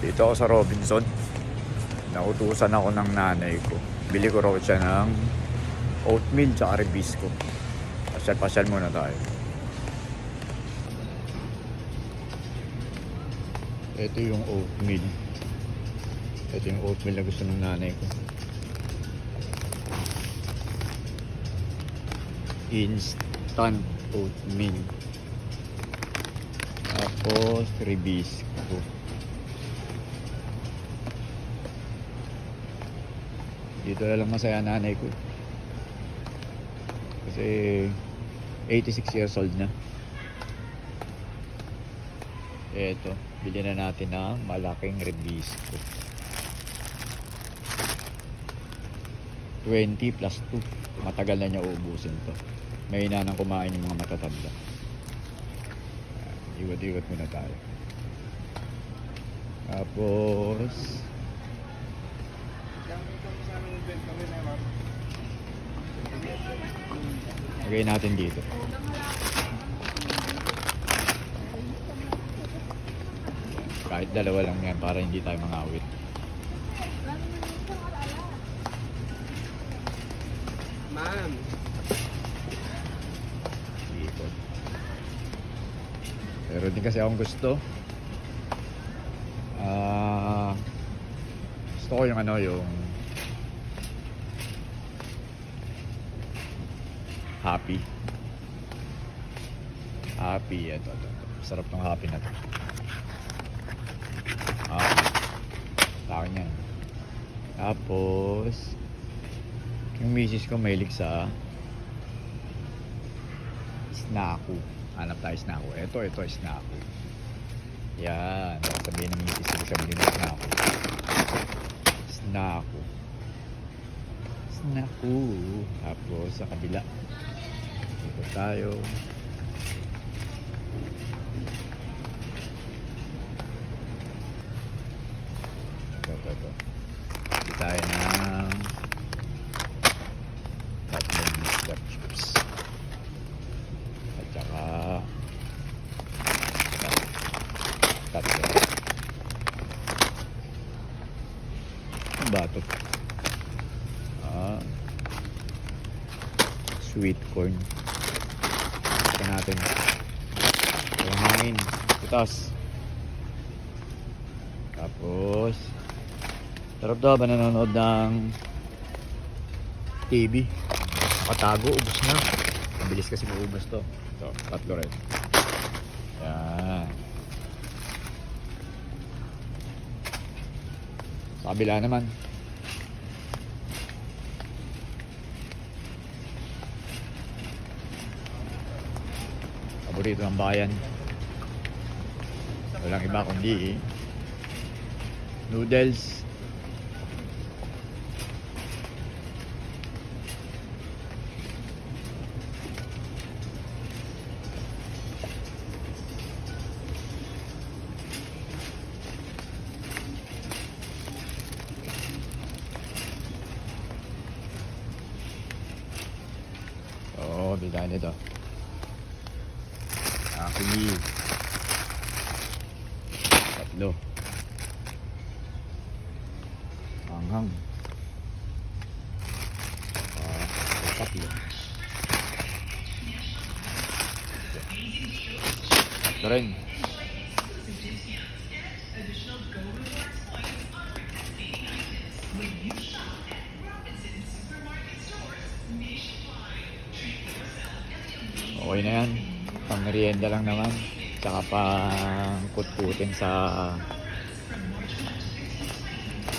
Dito ako sa Robinson. Nautusan ako ng nanay ko. Bili ko raw siya ng oatmeal tsaka Rebisco. Pasyal-pasyal muna tayo. Ito yung oatmeal. Ito yung oatmeal na gusto ng nanay ko. Instant oatmeal. Tapos Rebisco. Dito na lang masaya nanay ko. Kasi 86 years old na. Eto, bili na natin ng malaking Rebisco. 20 plus 2. Matagal na niya uubusin to. May inanang kumain yung mga matatanda. Iwat-iwat muna tayo. Tapos lagay natin dito. Kahit dalawa lang yan para hindi tayo mangawit. Ma'am. Dito. Pero din kasi akong gusto. Gusto ko yung yung Happy. Ito. Sarap ng Happy na to. Takin yan. Tapos yung misis ko mahilig sa Snacko. Hanap tayo Snacko. Ito Snacko. Yan. Sabihin ng misis ko siya bilhin ng Snacko. Snacko. Tapos sa kabila. Dito tayo. Ito. Dito tayo ng tatlong Mr. Chips. At saka tatlo. Ang bato. Sweet corn. Ito natin. Yung hangin. Itas. Tapos sarap daw ba nanonood ng TV? Nakatago, ubos na. Mabilis kasi maubos to. Ito, tatlo rin. Yan. Sa kabila naman. Paborito ng bayan. Walang iba kundi noodles. Bigyan nito. Aki. Tatlo. Anghang. Tatlo. Ito rin. Okay na yan. Pang merienda lang naman. Tsaka pang kutkutin sa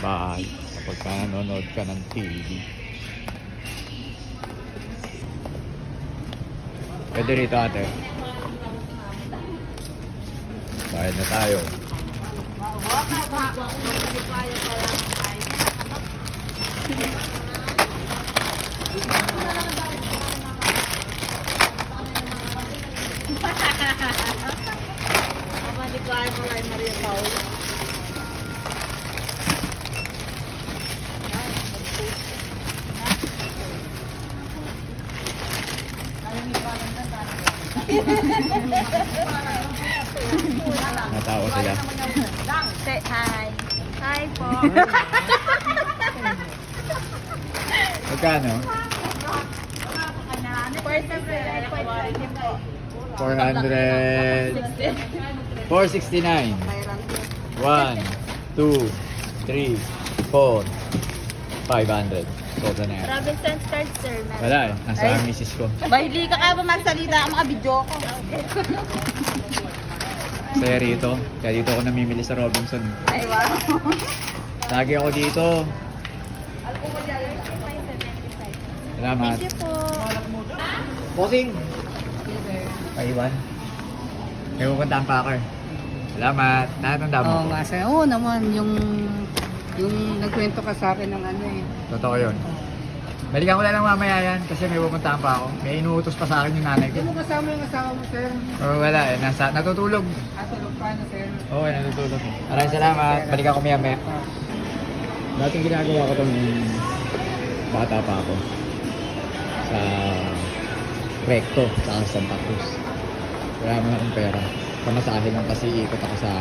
bahay kapag ka nanonood ka ng TV. Pwede rito ate. Bayad na tayo. Maria Paula. tao sila. Say hi. Hi po. Magkano? 400. 469. 1, 2, 3, 4, 500. Sobra na yan. Robinson's card, sir. Wala eh. Nasa misis ko. Bahili ka kaya ba magsalita? Makabidyo ko. Saya rito. Kaya dito ako namimili sa Robinson. Ay, wow. Lagi ako dito. Salamat. Thank you po. Bossing! Paiwan. May pupuntahan pa ako eh. Salamat. Nakatanda mo Oo ko. nga, sir. Oo naman, yung nagkwento ka sa akin ng ano eh. Totoo yun. Balikan ko lang mamaya yan kasi may pupuntahan pa ako. May inuutos pa sa akin yung nanay ko. Hindi mo kasama yung asawa mo, sir. Oh, wala eh. Natutulog. Tulog pa na, sir. Oo, natutulog. Maraming salamat. Balikan ko maya. Dating ginagawa ko itong bata pa ako. Sa Recto, sa Santa Cruz. Wala naman akong pera. Pamasahe lang kasi ikot ako sa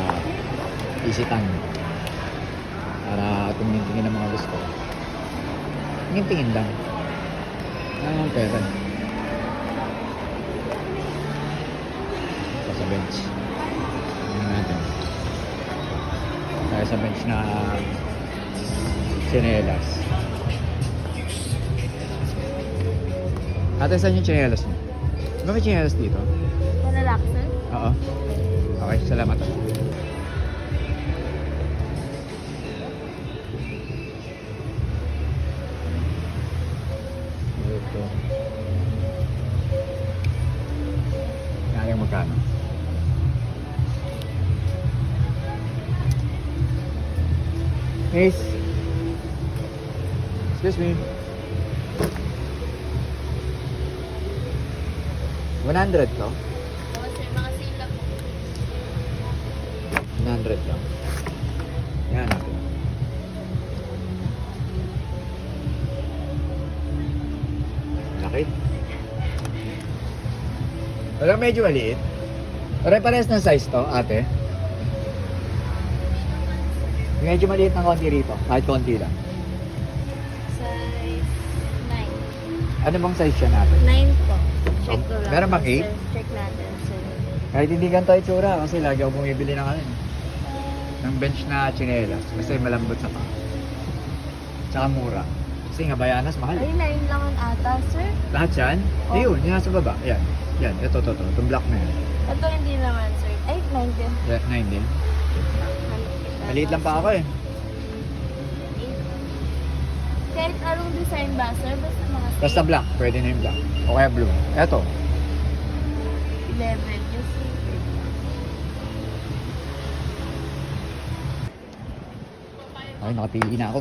Isitan. Para tumingin ng mga gusto. Tingin lang. Wala naman pera. Sa bench. Tingnan natin. Kaya sa bench na tsinelas. Ate, saan yung tsinelas niyo? Ba may tsinelas dito? Malalak, sir? Oo. Okay, salamat. Ito. Kaya magkano? Miss. Excuse me. 100 to? Oo, sir. Mga sila po. 100 lang. Yan natin. Laki. Wala medyo maliit. Pare-pares ng size to, ate. Medyo maliit ng konti rito. Kahit konti lang. Size 9. Ano bang size siya natin? 9 po. Check ko lang. Meron bang sir. 8? Check natin, sir. Kahit hindi ganito itsura kasi lagi ako bumibili ng ano. Ng bench na tsinelas kasi malambot sa pa. Tsaka mura. Kasi nga bayanas mahal. Ay, 9 lang ang ata, sir. Lahat yan? Oh. Ayun, yung nasa baba. Yan. Yan, ito. Itong black na yan. Ito hindi naman, sir. Ay, 9 din. Yan, 9 din. Maliit lang pa ako eh. Kahit anong design ba, sir? Basta mga Basta black, pwede na yung black. O kaya blue. Eto. 11. Just Okay, nakapili na ako.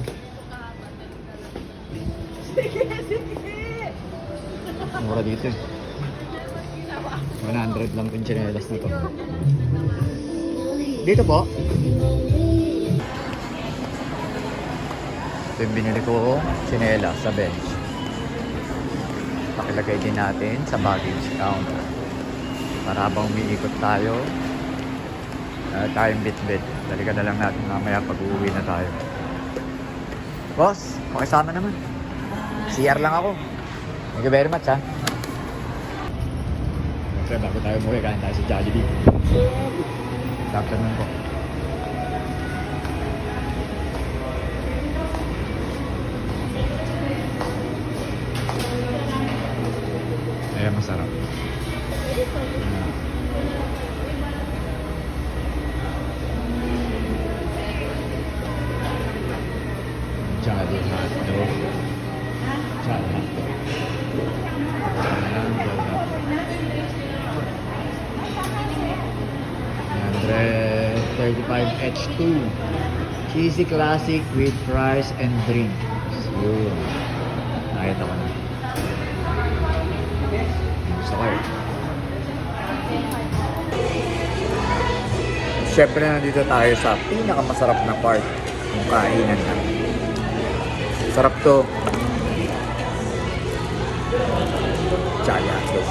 Mura dito eh. 100 lang yung tsinelas na to. Dito po. Ito yung binili ko tsinelas sa bench. Pakilagay din natin sa baggage counter. Para habang umiikot tayo, tayong bit-bit. Dalikan na lang natin mamaya pag uuwi na tayo. Boss, pakisama naman. CR lang ako. Thank you very much ha. Siyempre, bago tayo umuwi, kain tayo sa Jollibee. Good afternoon po. Ayan, masarap. Jolly hotdog. Jolly hotdog. Ayan, Jolly hotdog. 135 H2. Cheesy classic with fries and drinks. Yun. Nakita ko na. Gusto ko eh. Siyempre nandito tayo sa pinakamasarap na part ng kainan na. Sarap to. Jolly hotdog.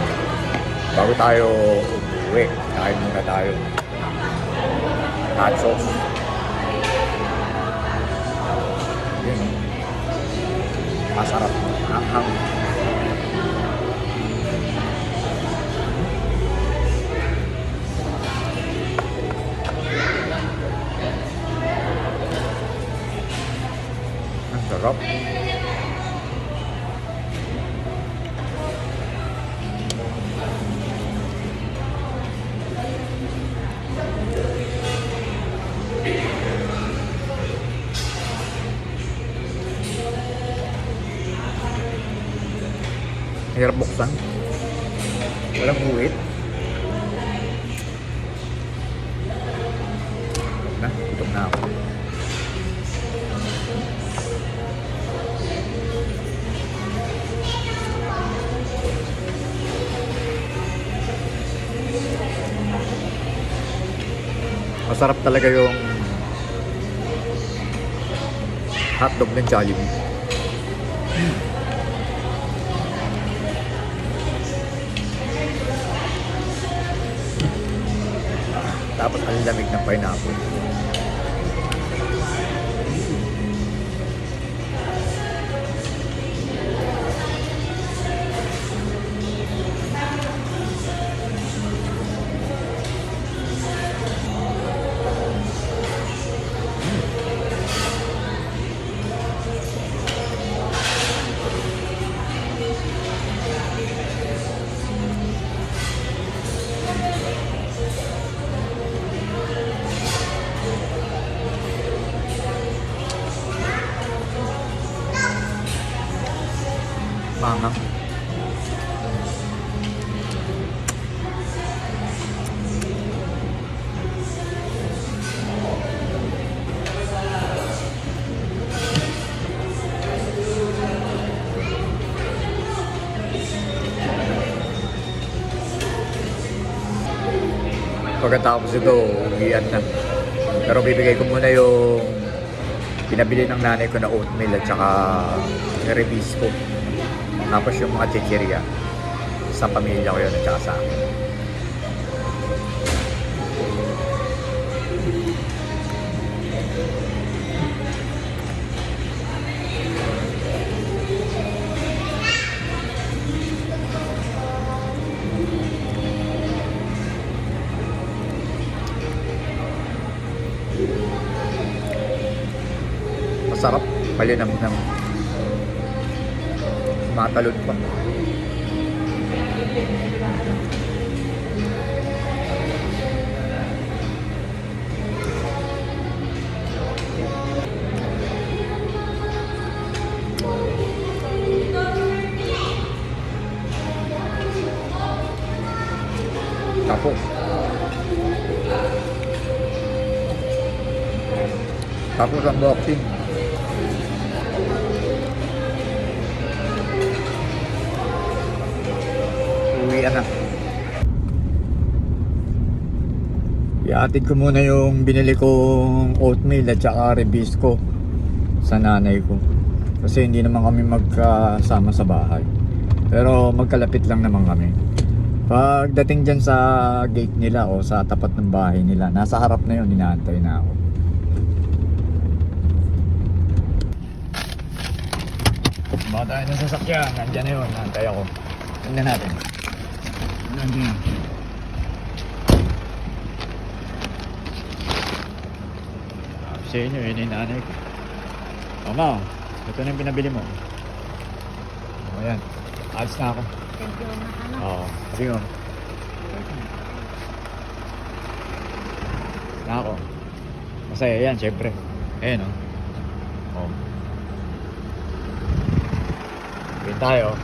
1 Bago tayo umuwi, kain muna tayo. Hot sauce. Yun. Masarap. Hanghang. Ang sarap. Hirap buksan. Walang buwit. Gutom na ako. Masarap talaga yung hotdog ng Jollibee. Tapos ang lamig ng pineapple. Mangang. Pagkatapos ito, uwian na. Pero bibigay ko muna yung pinabili ng nanay ko na oatmeal at saka rebisco. Tapos yung mga chichirya sa pamilya ko yun at saka sa akin. Masarap, malinam-nam. Matalon pa. Tapos ang boxing. Uwian na. Iatid ko muna yung binili kong oatmeal at saka rebisco sa nanay ko. Kasi hindi naman kami magkasama sa bahay. Pero magkalapit lang naman kami. Pagdating dyan sa gate nila o sa tapat ng bahay nila, nasa harap na yun, inaantay na ako. Baka tayo ng sasakyan, nandyan na yun, naantay ako. Tingnan natin. Nandyan. Sa inyo, yun yung nanay ko. Mama, ito na yung pinabili mo. O yan, alis na ako. Thank you na ano. Oo, sabi mo. Na ako. Masaya yan, syempre. Ayan o. Oh. Pin tayo.